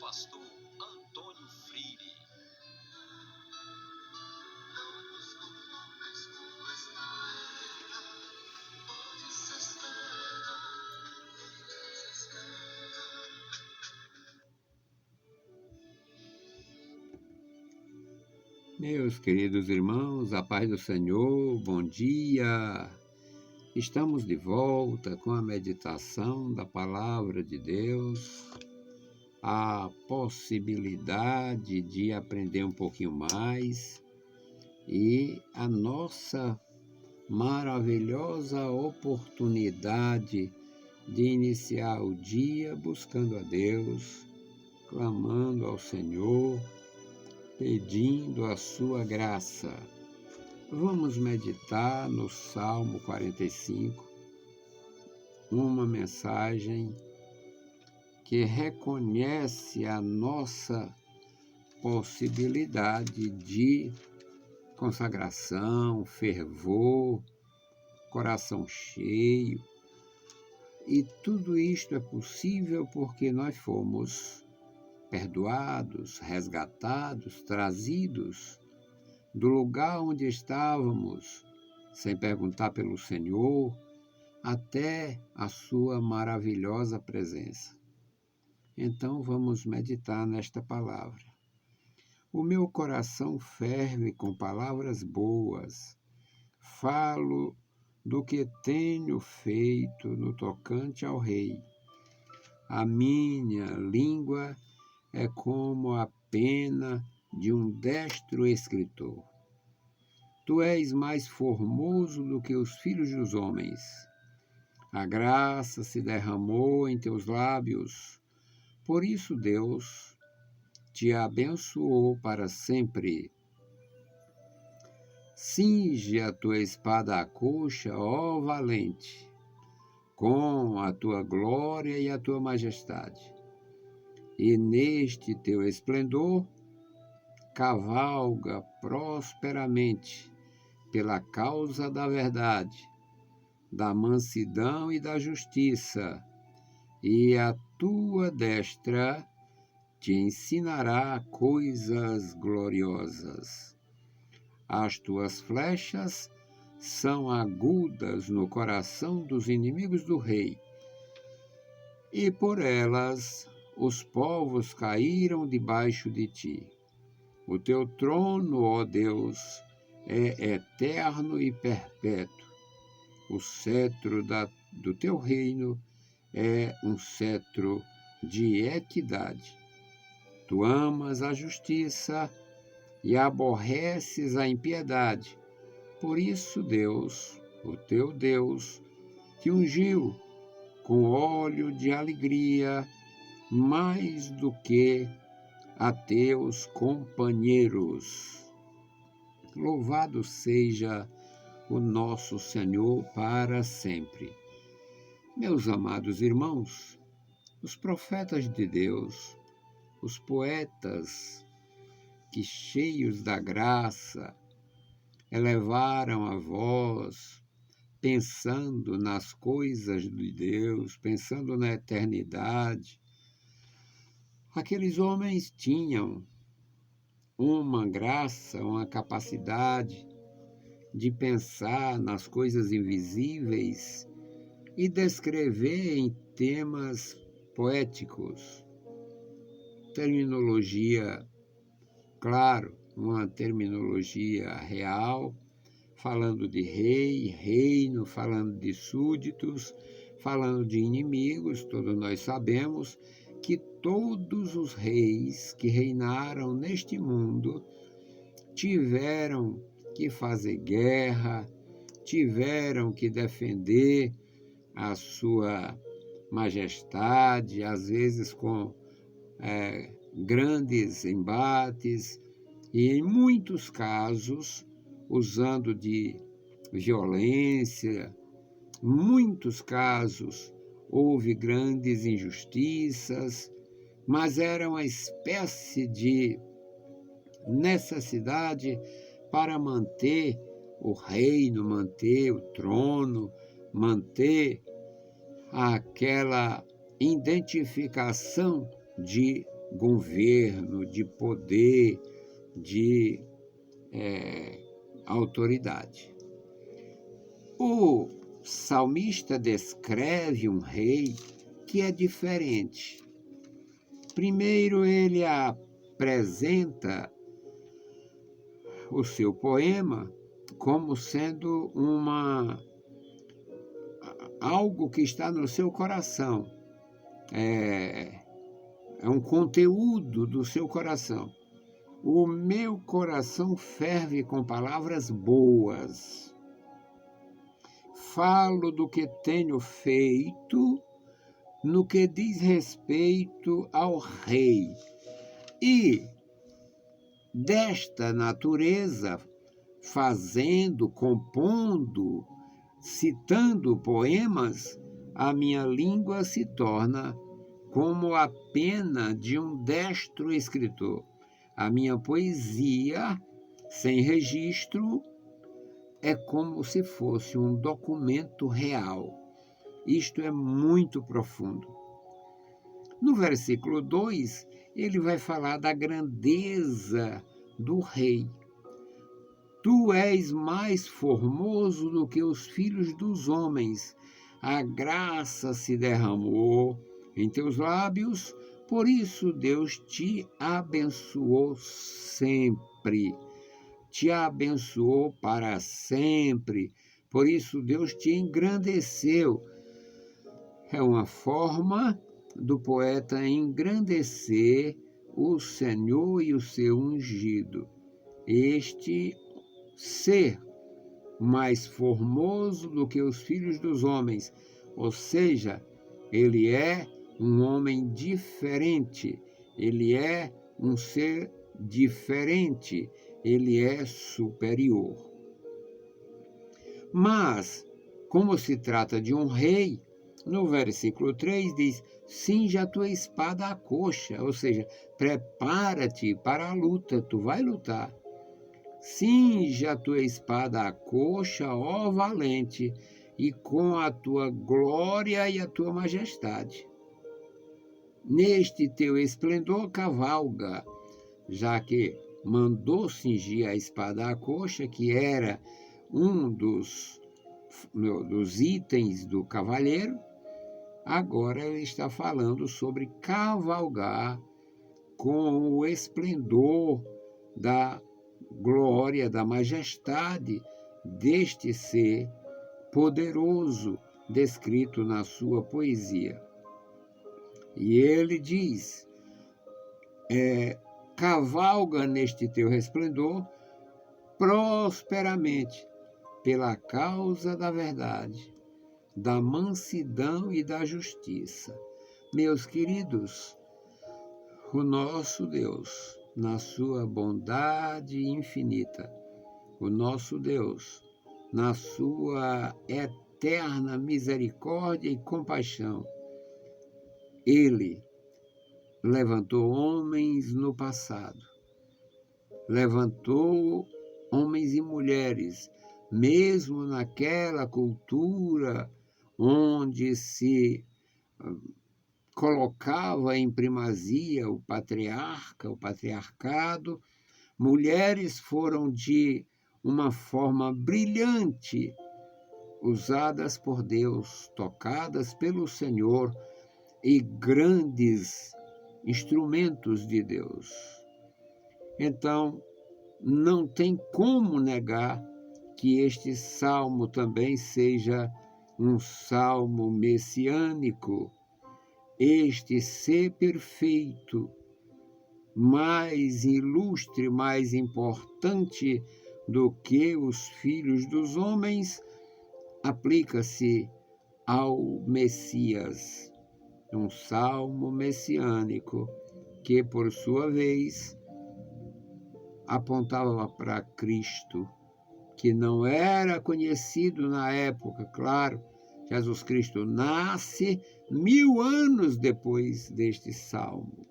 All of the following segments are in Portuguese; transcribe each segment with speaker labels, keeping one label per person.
Speaker 1: pastor Antônio Freire.
Speaker 2: Meus queridos irmãos, a paz do Senhor, bom dia! Estamos de volta com a meditação da Palavra de Deus, a possibilidade de aprender um pouquinho mais e a nossa maravilhosa oportunidade de iniciar o dia buscando a Deus, clamando ao Senhor, pedindo a sua graça. Vamos meditar no Salmo 45, uma mensagem que reconhece a nossa possibilidade de consagração, fervor, coração cheio. E tudo isto é possível porque nós fomos perdoados, resgatados, trazidos do lugar onde estávamos, sem perguntar pelo Senhor, até a sua maravilhosa presença. Então vamos meditar nesta palavra. O meu coração ferve com palavras boas. Falo do que tenho feito no tocante ao Rei. A minha língua é como a pena de um destro escritor. Tu és mais formoso do que os filhos dos homens. A graça se derramou em teus lábios. Por isso Deus te abençoou para sempre. Cinge a tua espada à coxa, ó valente, com a tua glória e a tua majestade. E neste teu esplendor, cavalga prosperamente pela causa da verdade, da mansidão e da justiça, e a tua destra te ensinará coisas gloriosas. As tuas flechas são agudas no coração dos inimigos do rei, e por elas os povos caíram debaixo de ti. O teu trono, ó Deus, é eterno e perpétuo. O cetro do teu reino é um cetro de equidade. Tu amas a justiça e aborreces a impiedade. Por isso Deus, o teu Deus, te ungiu com óleo de alegria mais do que a teus companheiros. Louvado seja o nosso Senhor para sempre. Meus amados irmãos, os profetas de Deus, os poetas que, cheios da graça, elevaram a voz, pensando nas coisas de Deus, pensando na eternidade. Aqueles homens tinham uma graça, uma capacidade de pensar nas coisas invisíveis e descrever em temas poéticos. Terminologia, claro, uma terminologia real, falando de rei, reino, falando de súditos, falando de inimigos. Todos nós sabemos que todos os reis que reinaram neste mundo tiveram que fazer guerra, tiveram que defender a sua majestade, às vezes com grandes embates, e em muitos casos usando de violência. Muitos casos houve grandes injustiças, mas era uma espécie de necessidade para manter o reino, manter o trono, manter aquela identificação de governo, de poder, de autoridade. O salmista descreve um rei que é diferente. Primeiro, ele apresenta o seu poema como sendo algo que está no seu coração. É um conteúdo do seu coração. O meu coração ferve com palavras boas. Falo do que tenho feito no que diz respeito ao rei. E desta natureza, fazendo, compondo, citando poemas, a minha língua se torna como a pena de um destro escritor. A minha poesia, sem registro, é como se fosse um documento real. Isto é muito profundo. No versículo 2, ele vai falar da grandeza do rei. Tu és mais formoso do que os filhos dos homens. A graça se derramou em teus lábios, por isso Deus te abençoou sempre. Te abençoou para sempre. Por isso Deus te engrandeceu. É uma forma do poeta engrandecer o Senhor e o seu ungido. Este ser mais formoso do que os filhos dos homens, ou seja, ele é um homem diferente, ele é um ser diferente, ele é superior. Mas, como se trata de um rei, no versículo 3 diz, cinja a tua espada à coxa, ou seja, prepara-te para a luta, tu vai lutar. Cinja a tua espada à coxa, ó valente, e com a tua glória e a tua majestade. Neste teu esplendor cavalga, já que mandou cingir a espada à coxa, que era um dos itens do cavaleiro, agora ele está falando sobre cavalgar com o esplendor da glória, da majestade deste ser poderoso descrito na sua poesia. E ele diz, cavalga neste teu resplendor prosperamente pela causa da verdade, da mansidão e da justiça. Meus queridos, o nosso Deus, na sua bondade infinita, o nosso Deus, na sua eterna misericórdia e compaixão, ele levantou homens no passado, levantou homens e mulheres, mesmo naquela cultura onde se colocava em primazia o patriarca, o patriarcado, mulheres foram de uma forma brilhante usadas por Deus, tocadas pelo Senhor e grandes instrumentos de Deus. Então, não tem como negar que este salmo também seja um salmo messiânico. Este ser perfeito, mais ilustre, mais importante do que os filhos dos homens, aplica-se ao Messias, um salmo messiânico que, por sua vez, apontava para Cristo, que não era conhecido na época, claro. Jesus Cristo nasce 1000 anos depois deste salmo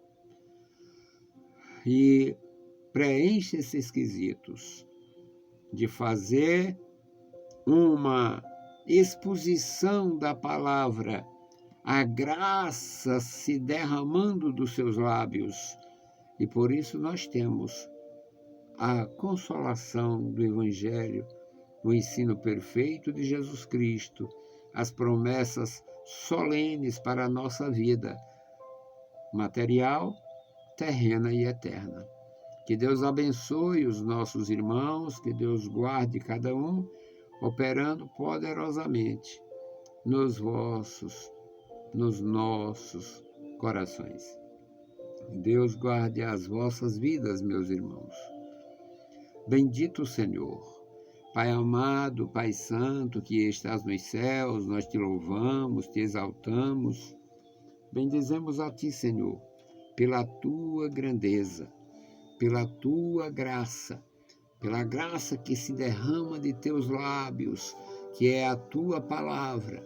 Speaker 2: e preenche esses quesitos de fazer uma exposição da palavra a graça se derramando dos seus lábios. E por isso nós temos a consolação do Evangelho, o ensino perfeito de Jesus Cristo, as promessas solenes para a nossa vida material, terrena e eterna. Que Deus abençoe os nossos irmãos, que Deus guarde cada um, operando poderosamente nos nossos corações. Deus guarde as vossas vidas, meus irmãos. Bendito o Senhor. Pai amado, Pai santo, que estás nos céus, nós te louvamos, te exaltamos. Bendizemos a ti, Senhor, pela tua grandeza, pela tua graça, pela graça que se derrama de teus lábios, que é a tua palavra.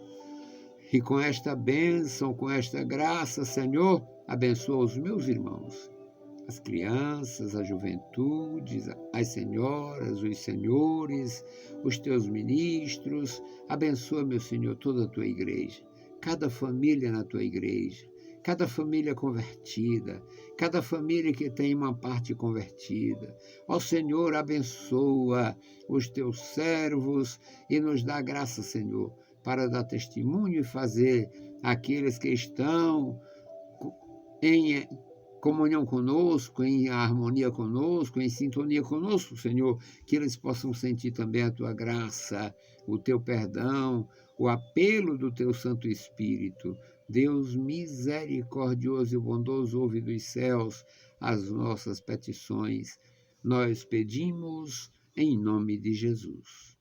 Speaker 2: E com esta bênção, com esta graça, Senhor, abençoa os meus irmãos, as crianças, a juventude, as senhoras, os senhores, os teus ministros. Abençoa, meu Senhor, toda a tua igreja, cada família na tua igreja, cada família convertida, cada família que tem uma parte convertida. Ó Senhor, abençoa os teus servos e nos dá graça, Senhor, para dar testemunho e fazer aqueles que estão em comunhão conosco, em harmonia conosco, em sintonia conosco, Senhor, que eles possam sentir também a tua graça, o teu perdão, o apelo do teu Santo Espírito. Deus misericordioso e bondoso, ouve dos céus as nossas petições. Nós pedimos em nome de Jesus.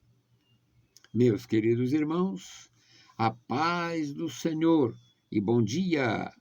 Speaker 2: Meus queridos irmãos, a paz do Senhor e bom dia!